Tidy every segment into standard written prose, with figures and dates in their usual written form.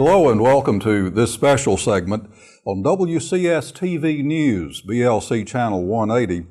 Hello and welcome to this special segment on WCS-TV News, BLC Channel 180.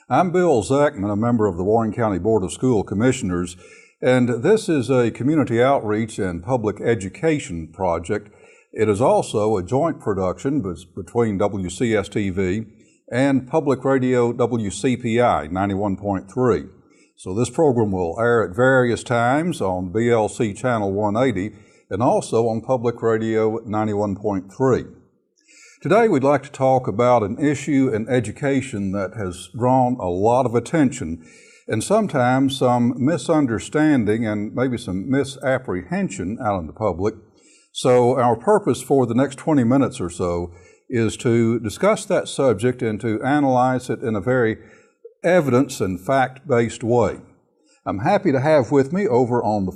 I'm Bill Zechman, a member of the Warren County Board of School Commissioners, and this is a community outreach and public education project. It is also a joint production between WCS-TV and Public Radio WCPI 91.3. So this program will air at various times on BLC Channel 180 and also on Public Radio 91.3. Today we'd like to talk about an issue in education that has drawn a lot of attention and sometimes some misunderstanding and maybe some misapprehension out in the public. So our purpose for the next 20 minutes or so is to discuss that subject and to analyze it in a very evidence and fact-based way. I'm happy to have with me over on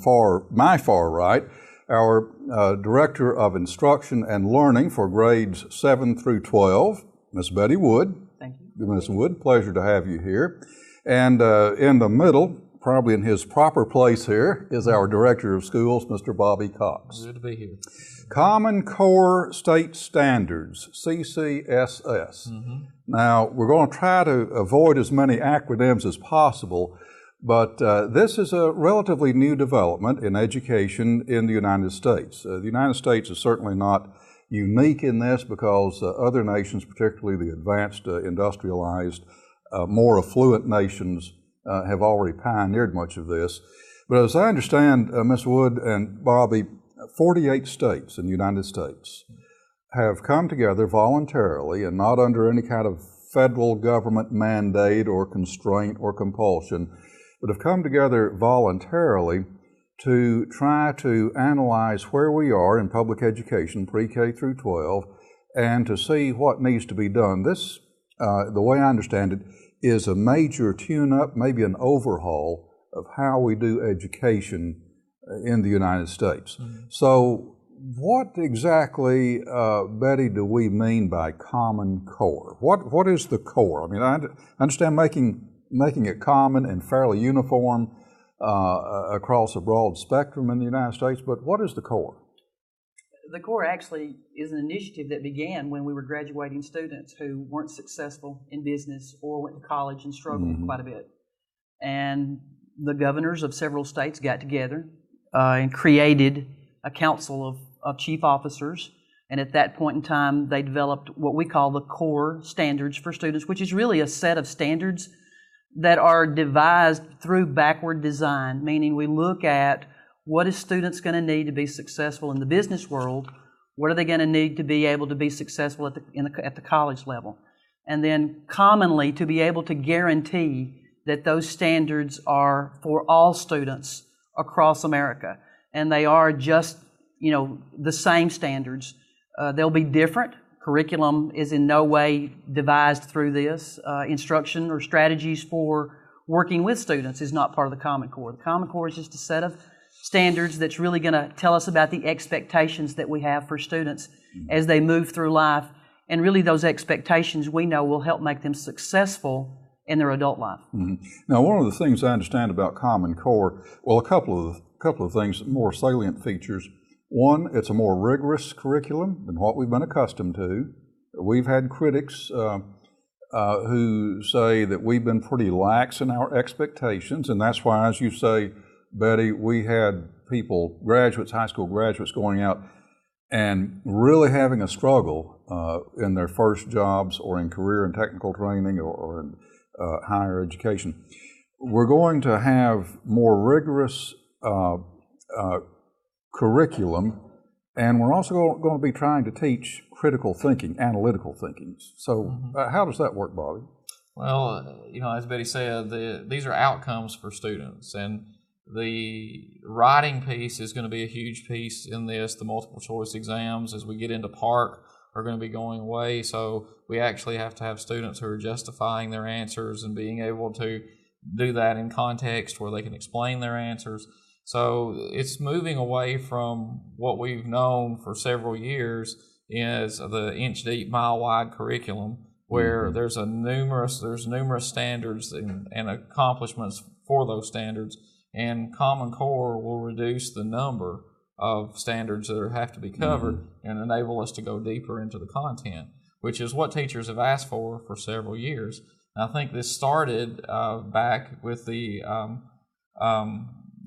my far right our Director of Instruction and Learning for grades 7 through 12, Ms. Betty Wood. Thank you. Ms. Wood, pleasure to have you here. And in the middle, probably in his proper place here, is our Director of Schools, Mr. Bobby Cox. Good to be here. Common Core State Standards, CCSS. Now, we're going to try to avoid as many acronyms as possible, but this is a relatively new development in education in the United States. The United States is certainly not unique in this because other nations, particularly the advanced, industrialized, more affluent nations, have already pioneered much of this. But as I understand, Ms. Wood and Bobby, 48 states in the United States have come together voluntarily and not under any kind of federal government mandate or constraint or compulsion, but have come together voluntarily to try to analyze where we are in public education, pre-K through 12, and to see what needs to be done. This, the way I understand it, is a major tune-up, maybe an overhaul of how we do education in the United States. So what exactly, Betty, do we mean by Common Core? What is the core? I mean, I understand making it common and fairly uniform across a broad spectrum in the United States, but what is the core? The core actually is an initiative that began when we were graduating students who weren't successful in business or went to college and struggled quite a bit. And the governors of several states got together and created a council of chief officers. And at that point in time, they developed what we call the core standards for students, which is really a set of standards that are devised through backward design, meaning we look at what is students going to need to be successful in the business world, what are they going to need to be able to be successful at the college level, and then commonly to be able to guarantee that those standards are for all students across America, and they are just, the same standards. They'll be different. Curriculum is in no way devised through this. Instruction or strategies for working with students is not part of the Common Core. The Common Core is just a set of standards that's really going to tell us about the expectations that we have for students as they move through life. And really those expectations we know will help make them successful in their adult life. Now, one of the things I understand about Common Core, well, a couple of things, more salient features. One, it's a more rigorous curriculum than what we've been accustomed to. We've had critics who say that we've been pretty lax in our expectations, and that's why, as you say, Betty, we had people, graduates, high school graduates, going out and really having a struggle in their first jobs or in career and technical training or in higher education. We're going to have more rigorous curriculum, and we're also going to be trying to teach critical thinking, analytical thinking. So how does that work, Bobby? Well, as Betty said, these are outcomes for students, and the writing piece is going to be a huge piece in this. The multiple choice exams, as we get into PARC, are going to be going away, so we actually have to have students who are justifying their answers and being able to do that in context where they can explain their answers. So it's moving away from what we've known for several years is the inch-deep, mile-wide curriculum, where there's numerous standards and accomplishments for those standards, and Common Core will reduce the number of standards that have to be covered and enable us to go deeper into the content, which is what teachers have asked for several years. And I think this started back with the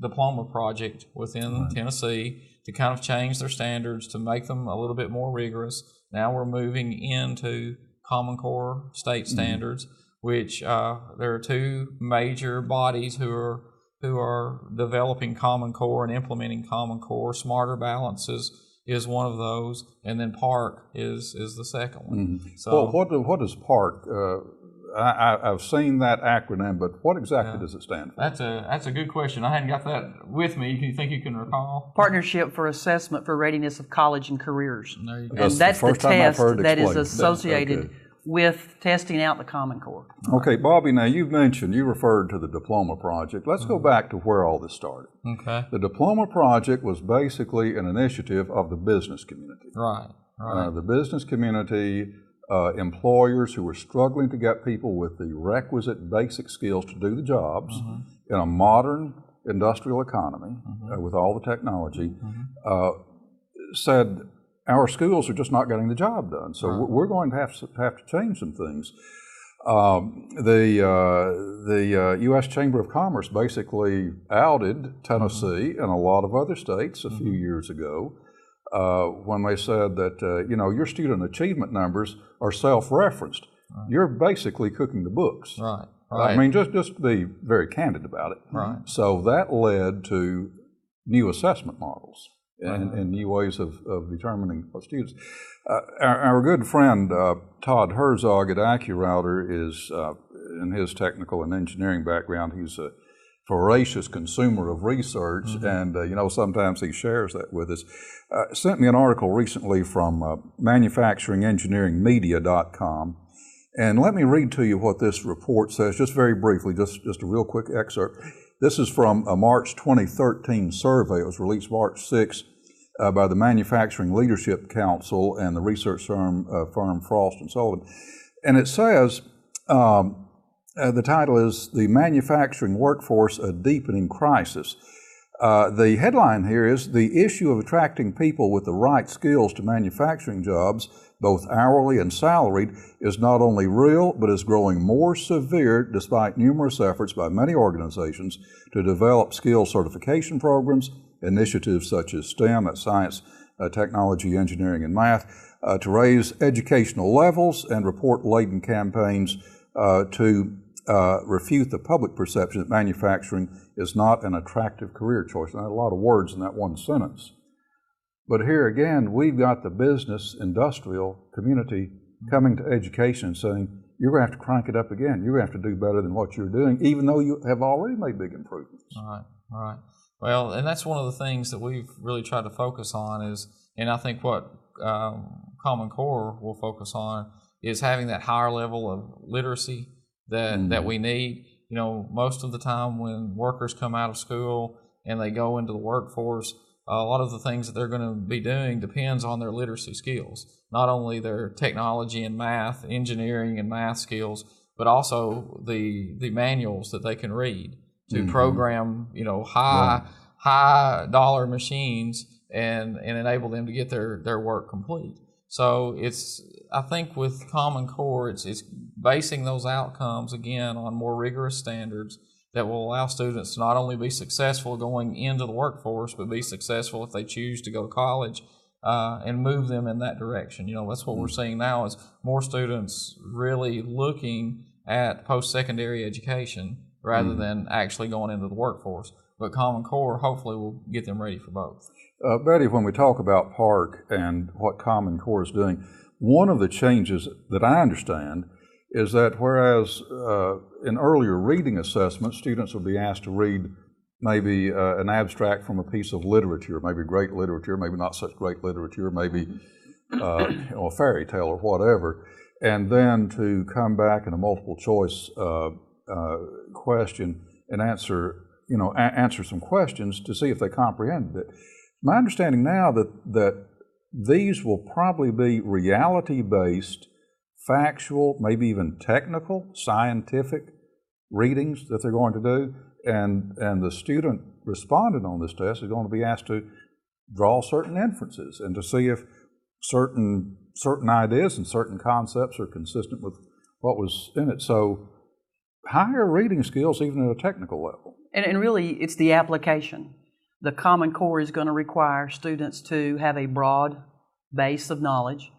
diploma project within Tennessee to kind of change their standards to make them a little bit more rigorous. Now we're moving into Common Core state standards, which there are two major bodies who are developing Common Core and implementing Common Core. Smarter Balances is one of those, and then PARC is the second one. So, what does PARC? I've seen that acronym, but what exactly does it stand for? That's a good question. I hadn't got that with me. Do you think you can recall? Partnership for Assessment for Readiness of College and Careers. And there you go. And that's the test that is explained. associated with testing out the Common Core. Okay, Bobby, now you referred to the diploma project. Let's go back to where all this started. Okay. The diploma project was basically an initiative of the business community. Right. The business community, employers who were struggling to get people with the requisite basic skills to do the jobs in a modern industrial economy with all the technology, said, our schools are just not getting the job done, so we're going to have to change some things. The U.S. Chamber of Commerce basically outed Tennessee and a lot of other states a few years ago when they said that your student achievement numbers are self-referenced. You're basically cooking the books. Right. I mean, just to be very candid about it. Right. So that led to new assessment models. And new ways of determining students. Our good friend Todd Herzog at AccuRouter is, in his technical and engineering background, he's a voracious consumer of research, and sometimes he shares that with us. Sent me an article recently from manufacturingengeeringmedia.com, and let me read to you what this report says, just very briefly, just a real quick excerpt. This is from a March 2013 survey. It was released March 6 by the Manufacturing Leadership Council and the research firm Frost & Sullivan. And it says, the title is The Manufacturing Workforce, a Deepening Crisis. The headline here is, the issue of attracting people with the right skills to manufacturing jobs, both hourly and salaried, is not only real, but is growing more severe despite numerous efforts by many organizations to develop skill certification programs, initiatives such as STEM, that's science, technology, engineering, and math, to raise educational levels, and report-laden campaigns to refute the public perception that manufacturing is not an attractive career choice. And I had a lot of words in that one sentence. But here again, we've got the business, industrial community coming to education and saying, you're going to have to crank it up again. You're going to have to do better than what you're doing, even though you have already made big improvements. All right. Well, and that's one of the things that we've really tried to focus on is, and I think what Common Core will focus on is having that higher level of literacy that we need. Most of the time when workers come out of school and they go into the workforce, a lot of the things that they're going to be doing depends on their literacy skills, not only their technology and math, engineering and math skills, but also the manuals that they can read to program, high dollar machines and enable them to get their work complete. So I think with Common Core, it's basing those outcomes again on more rigorous standards that will allow students to not only be successful going into the workforce, but be successful if they choose to go to college and move them in that direction. That's what we're seeing now is more students really looking at post-secondary education rather than actually going into the workforce. But Common Core hopefully will get them ready for both. Betty, when we talk about PARC and what Common Core is doing, one of the changes that I understand is that whereas in earlier reading assessments, students would be asked to read maybe an abstract from a piece of literature, maybe great literature, maybe not such great literature, maybe a fairy tale or whatever, and then to come back in a multiple choice question and answer some questions to see if they comprehended it. My understanding now that these will probably be reality-based, factual, maybe even technical, scientific readings that they're going to do, and the student respondent on this test is going to be asked to draw certain inferences and to see if certain ideas and certain concepts are consistent with what was in it. So higher reading skills even at a technical level. And really, it's the application. The Common Core is going to require students to have a broad base of knowledge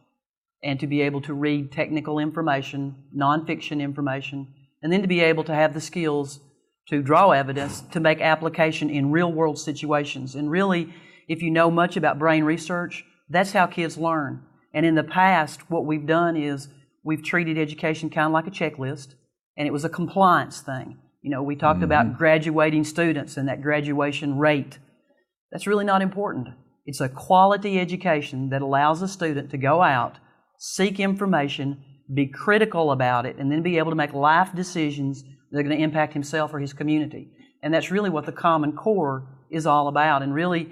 and to be able to read technical information, nonfiction information, and then to be able to have the skills to draw evidence to make application in real-world situations. And really, if you know much about brain research, that's how kids learn. And in the past, what we've done is we've treated education kind of like a checklist, and it was a compliance thing. You know, we talked about graduating students and that graduation rate. That's really not important. It's a quality education that allows a student to go out, seek information, be critical about it, and then be able to make life decisions that are going to impact himself or his community. And that's really what the Common Core is all about. And really,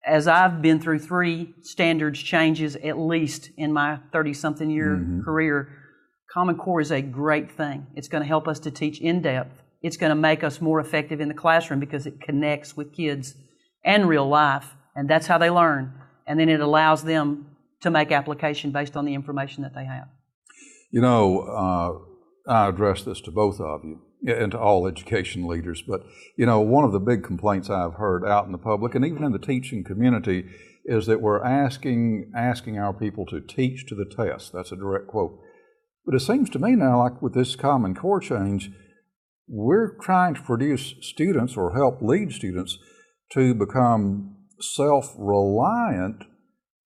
as I've been through 3 standards changes at least in my 30-something year career, Common Core is a great thing. It's going to help us to teach in depth. It's going to make us more effective in the classroom because it connects with kids and real life, and that's how they learn. And then it allows them to make application based on the information that they have. You know, I address this to both of you and to all education leaders, but you know, one of the big complaints I've heard out in the public and even in the teaching community is that we're asking our people to teach to the test. That's a direct quote. But it seems to me now, like with this Common Core change, we're trying to produce students or help lead students to become self-reliant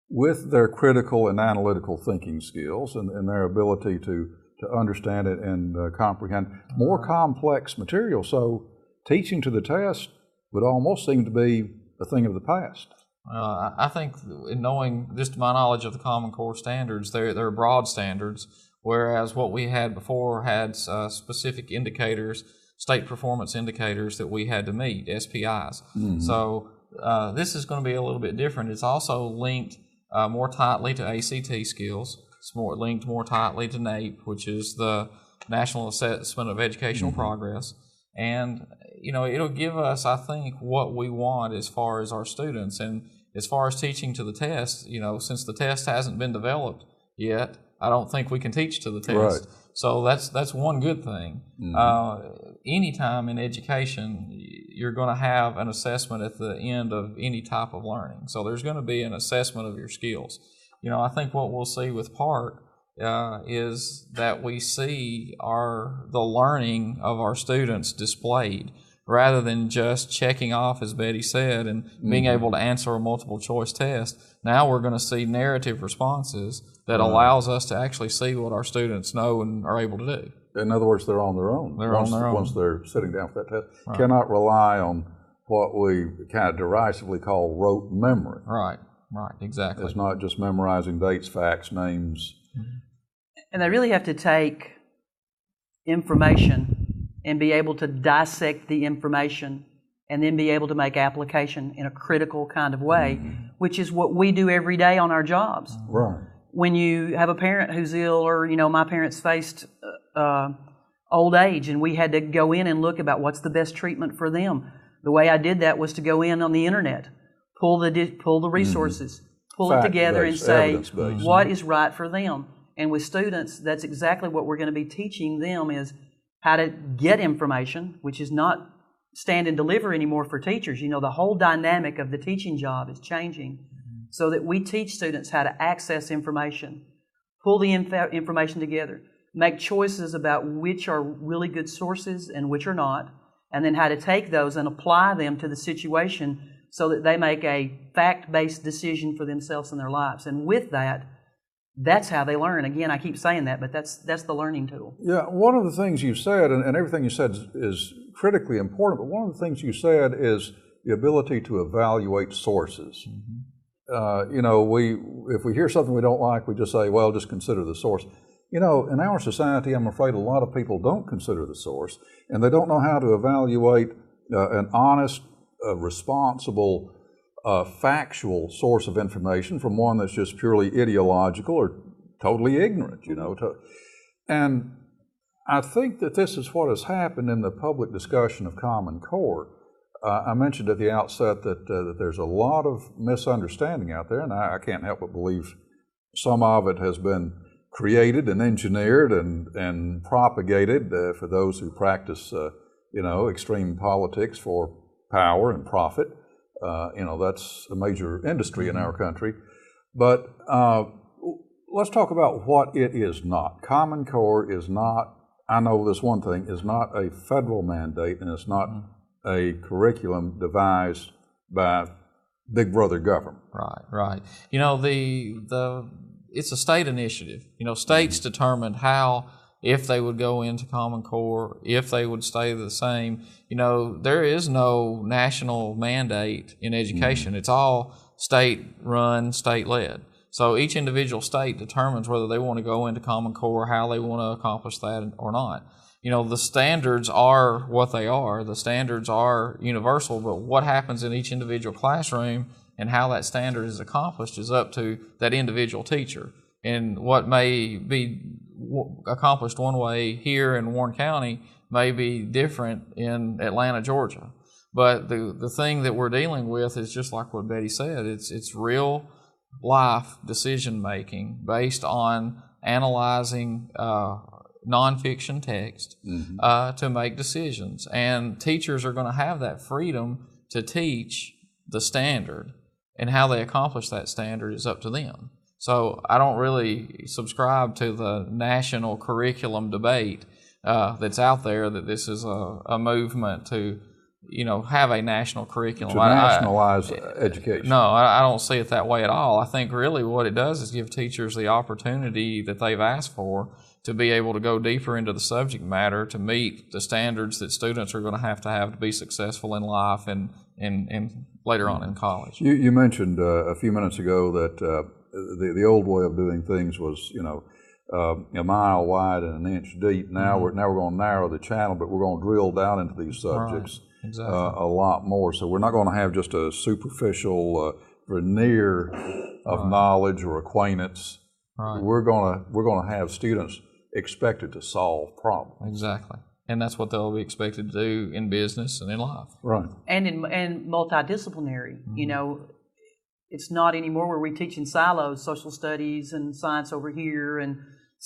with their critical and analytical thinking skills and their ability to understand it and comprehend more complex material. So teaching to the test would almost seem to be a thing of the past. I think in knowing just my knowledge of the Common Core standards, they're broad standards, whereas what we had before had specific indicators, state performance indicators that we had to meet, SPIs. So this is going to be a little bit different. It's also linked more tightly to ACT skills. It's linked more tightly to NAEP, which is the National Assessment of Educational Progress. And, you know, it'll give us, I think, what we want as far as our students. And as far as teaching to the test, you know, since the test hasn't been developed yet, I don't think we can teach to the test. Right. So that's one good thing. Anytime in education, you're going to have an assessment at the end of any type of learning. So there's going to be an assessment of your skills. You know, I think what we'll see with PARC is that we see the learning of our students displayed rather than just checking off, as Betty said, and being able to answer a multiple choice test. Now we're going to see narrative responses that allows us to actually see what our students know and are able to do. In other words, they're on their own. They're on their own. Once they're sitting down for that test. Right. Cannot rely on what we kind of derisively call rote memory. Right, exactly. It's not just memorizing dates, facts, names. And they really have to take information and be able to dissect the information and then be able to make application in a critical kind of way, which is what we do every day on our jobs. Right. When you have a parent who's ill, or, you know, my parents faced old age, and we had to go in and look about what's the best treatment for them. The way I did that was to go in on the internet, pull the resources, pull it together and say what is right for them. And with students, that's exactly what we're going to be teaching them, is how to get information, which is not stand and deliver anymore for teachers. You know, the whole dynamic of the teaching job is changing, so that we teach students how to access information, pull the information together, make choices about which are really good sources and which are not, and then how to take those and apply them to the situation so that they make a fact-based decision for themselves and their lives. And with that, that's how they learn. Again, I keep saying that, but that's the learning tool. Yeah, one of the things you said, and everything you said is critically important, but one of the things you said is the ability to evaluate sources. You know, if we hear something we don't like, we just say, well, just consider the source. You know, in our society, I'm afraid a lot of people don't consider the source, and they don't know how to evaluate an honest, responsible, factual source of information from one that's just purely ideological or totally ignorant, you know. And I think that this is what has happened in the public discussion of Common Core. I mentioned at the outset that there's a lot of misunderstanding out there, and I can't help but believe some of it has been created and engineered and propagated for those who practice, extreme politics for power and profit. That's a major industry in our country. But let's talk about what it is not. Common Core is not, I know this one thing, is not a federal mandate, and it's not a curriculum devised by Big Brother government. Right. It's a state initiative. States determined how, if they would go into Common Core, if they would stay the same. There is no national mandate in education. It's all state-run, state-led. So each individual state determines whether they want to go into Common Core, how they want to accomplish that or not. The standards are what they are. The standards are universal, but what happens in each individual classroom and how that standard is accomplished is up to that individual teacher. And what may be accomplished one way here in Warren County may be different in Atlanta, Georgia. But the thing that we're dealing with is just like what Betty said. It's real life decision making based on analyzing nonfiction text to make decisions. And teachers are going to have that freedom to teach the standard, and how they accomplish that standard is up to them. So I don't really subscribe to the national curriculum debate that's out there, that this is a movement to have a national curriculum. To nationalize education. No, I don't see it that way at all. I think really what it does is give teachers the opportunity that they've asked for to be able to go deeper into the subject matter, to meet the standards that students are going to have to be successful in life and later on in college. You mentioned a few minutes ago that the old way of doing things was, a mile wide and an inch deep. Now we're going to narrow the channel, but we're going to drill down into these subjects a lot more. So we're not going to have just a superficial veneer of knowledge or acquaintance. Right. We're going to have students expected to solve problems. Exactly. And that's what they'll be expected to do in business and in life. Right. And multidisciplinary. It's not anymore where we teach in silos, social studies and science over here and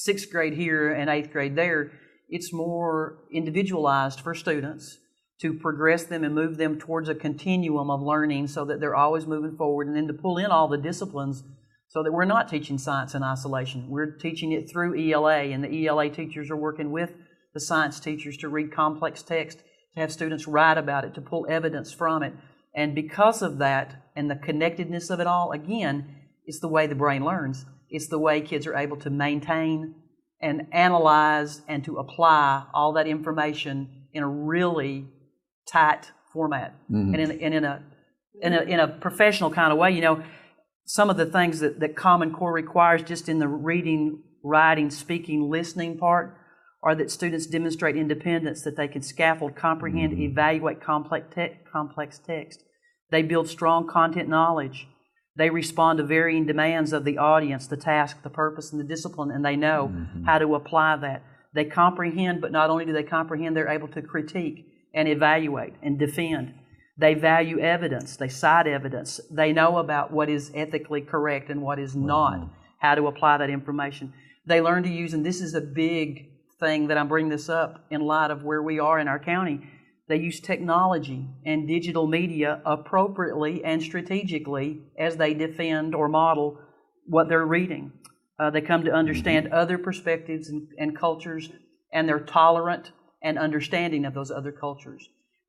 6th grade here and 8th grade there. It's more individualized for students to progress them and move them towards a continuum of learning so that they're always moving forward, and then to pull in all the disciplines so that we're not teaching science in isolation. We're teaching it through ELA, and the ELA teachers are working with the science teachers to read complex text, to have students write about it, to pull evidence from it. And because of that and the connectedness of it all, again, it's the way the brain learns. It's the way kids are able to maintain and analyze and to apply all that information in a really tight format. And in a professional kind of way. Some of the things that Common Core requires just in the reading, writing, speaking, listening part are that students demonstrate independence, that they can scaffold, comprehend, evaluate complex text. They build strong content knowledge. They respond to varying demands of the audience, the task, the purpose, and the discipline, and they know how to apply that. They comprehend, but not only do they comprehend, they're able to critique and evaluate and defend. They value evidence. They cite evidence. They know about what is ethically correct and what is not, how to apply that information. They learn to use, and this is a big thing that I'm bringing this up in light of where we are in our county, they use technology and digital media appropriately and strategically as they defend or model what they're reading. They come to understand other perspectives and cultures, and they're tolerant and understanding of those other cultures.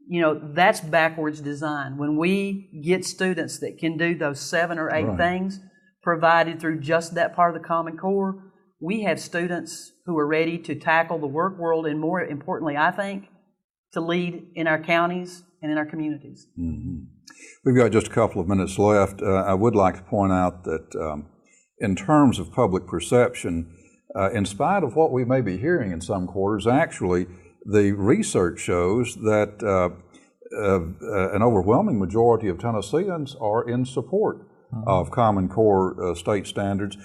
That's backwards design. When we get students that can do those 7 or 8 things provided through just that part of the Common Core, we have students who are ready to tackle the work world, and more importantly, I think, to lead in our counties and in our communities. We've got just a couple of minutes left. I would like to point out that in terms of public perception, in spite of what we may be hearing in some quarters, actually, the research shows that an overwhelming majority of Tennesseans are in support of Common Core state standards.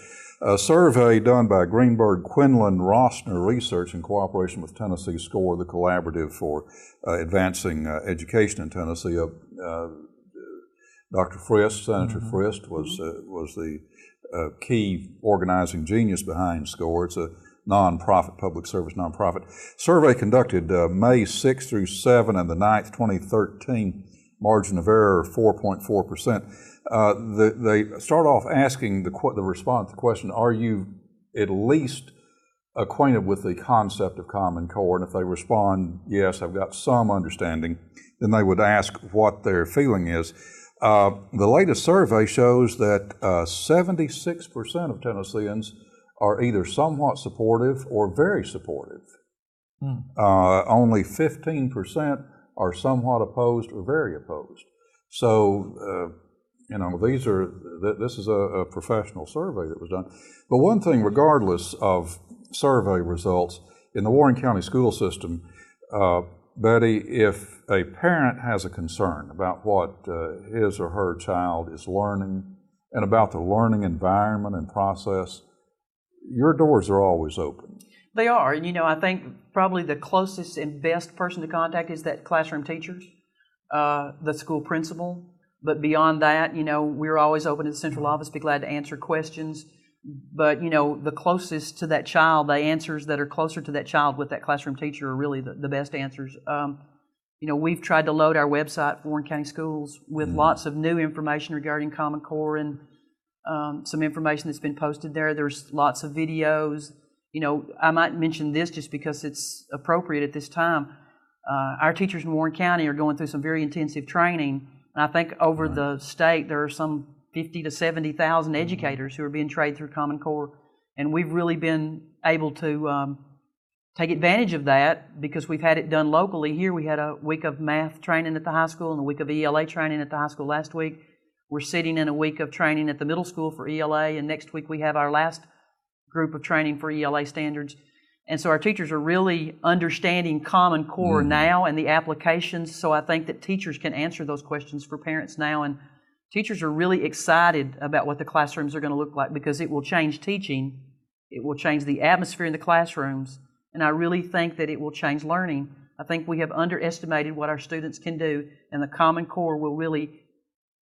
A survey done by Greenberg Quinlan Rossner Research in cooperation with Tennessee SCORE, the collaborative for advancing education in Tennessee. Dr. Frist, Senator Frist, was the key organizing genius behind SCORE. It's a nonprofit, public service nonprofit. Survey conducted May 6 through 7 and the 9th, 2013, margin of error 4.4%. They start off asking the response to the question, are you at least acquainted with the concept of Common Core? And if they respond, yes, I've got some understanding, then they would ask what their feeling is. The latest survey shows that 76% of Tennesseans are either somewhat supportive or very supportive. Only 15% are somewhat opposed or very opposed. So, you know, this is a professional survey that was done. But one thing, regardless of survey results, in the Warren County school system, Betty, if a parent has a concern about what his or her child is learning and about the learning environment and process, your doors are always open. They are. And, you know, I think probably the closest and best person to contact is that classroom teacher, the school principal. But beyond that, you know, we're always open to the central office, be glad to answer questions. But, you know, the closest to that child, the answers that are closer to that child with that classroom teacher are really the best answers. You know, we've tried to load our website for Warren County Schools with lots of new information regarding Common Core and some information that's been posted there. There's lots of videos. You know, I might mention this just because it's appropriate at this time. Our teachers in Warren County are going through some very intensive training. And I think over the state there are some 50 to 70,000 educators who are being trained through Common Core. And we've really been able to take advantage of that because we've had it done locally. Here we had a week of math training at the high school and a week of ELA training at the high school last week. We're sitting in a week of training at the middle school for ELA, and next week we have our last group of training for ELA standards. And so our teachers are really understanding Common Core now and the applications, so I think that teachers can answer those questions for parents now. And teachers are really excited about what the classrooms are going to look like because it will change teaching, it will change the atmosphere in the classrooms, and I really think that it will change learning. I think we have underestimated what our students can do, and the Common Core will really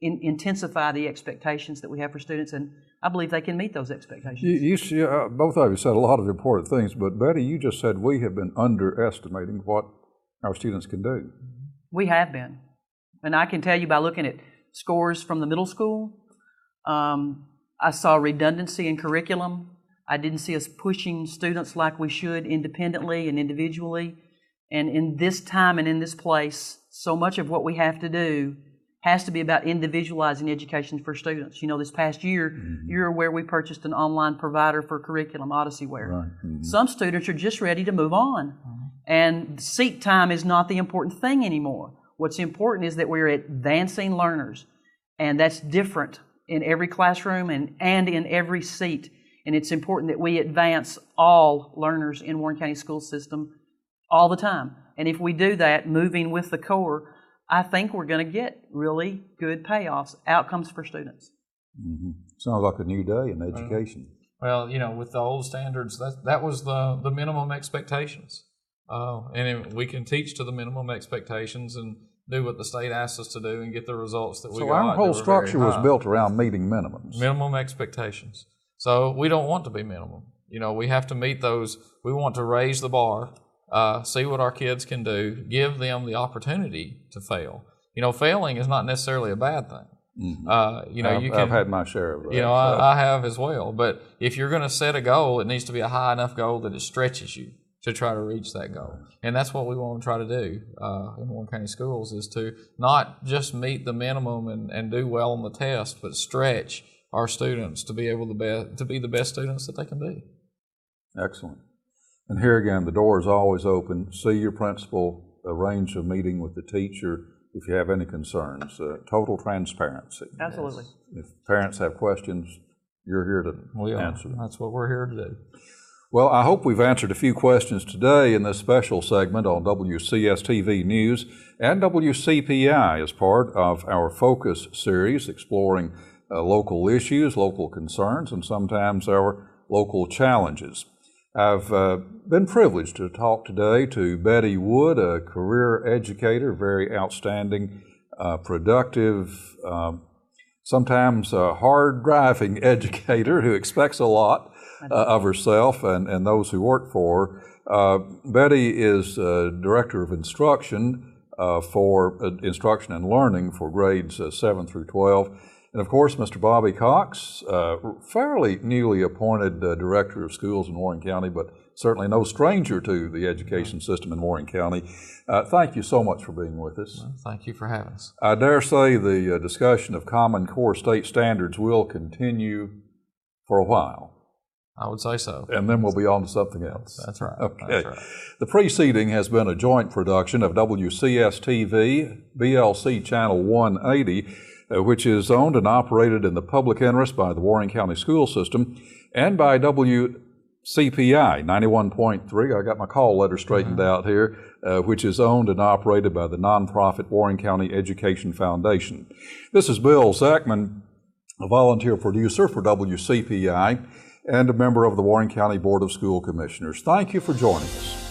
intensify the expectations that we have for students, and I believe they can meet those expectations. Both of you said a lot of important things, but Betty, you just said we have been underestimating what our students can do. We have been. And I can tell you by looking at scores from the middle school, I saw redundancy in curriculum. I didn't see us pushing students like we should independently and individually. And in this time and in this place, so much of what we have to do has to be about individualizing education for students. You know, this past year, you're aware we purchased an online provider for curriculum, Odysseyware. Right. Some students are just ready to move on. And seat time is not the important thing anymore. What's important is that we're advancing learners. And that's different in every classroom and in every seat. And it's important that we advance all learners in Warren County school system all the time. And if we do that, moving with the core, I think we're going to get really good payoffs, outcomes for students. Sounds like a new day in education. Well, you know, with the old standards, that was the minimum expectations. And we can teach to the minimum expectations and do what the state asks us to do and get the results that we got. So our whole structure was built around meeting minimums. Minimum expectations. So we don't want to be minimum. You know, we have to meet those. We want to raise the bar. See what our kids can do, give them the opportunity to fail. You know, failing is not necessarily a bad thing. You know, I've had my share of that. You know, I have as well. But if you're going to set a goal, it needs to be a high enough goal that it stretches you to try to reach that goal. And that's what we want to try to do in Warren County Schools, is to not just meet the minimum and do well on the test, but stretch our students to be able to be the best students that they can be. Excellent. And here again, the door is always open. See your principal, arrange a meeting with the teacher if you have any concerns. Total transparency. Absolutely. If parents have questions, you're here to answer them. That's what we're here to do. Well, I hope we've answered a few questions today in this special segment on WCS-TV News and WCPI as part of our Focus series exploring local issues, local concerns, and sometimes our local challenges. I've been privileged to talk today to Betty Wood, a career educator, very outstanding, productive, sometimes hard-driving educator who expects a lot of herself and those who work for her. Betty is Director of Instruction for Instruction and Learning for grades 7 through 12. And of course, Mr. Bobby Cox, fairly newly appointed Director of Schools in Warren County, but certainly no stranger to the education system in Warren County. Thank you so much for being with us. Well, thank you for having us. I dare say the discussion of Common Core state standards will continue for a while. I would say so. And then we'll be on to something else. That's right. Okay. That's right. The preceding has been a joint production of WCS-TV, BLC Channel 180, which is owned and operated in the public interest by the Warren County School System and by WCPI 91.3, I got my call letter straightened out here, which is owned and operated by the nonprofit Warren County Education Foundation. This is Bill Zechman, a volunteer producer for WCPI and a member of the Warren County Board of School Commissioners. Thank you for joining us.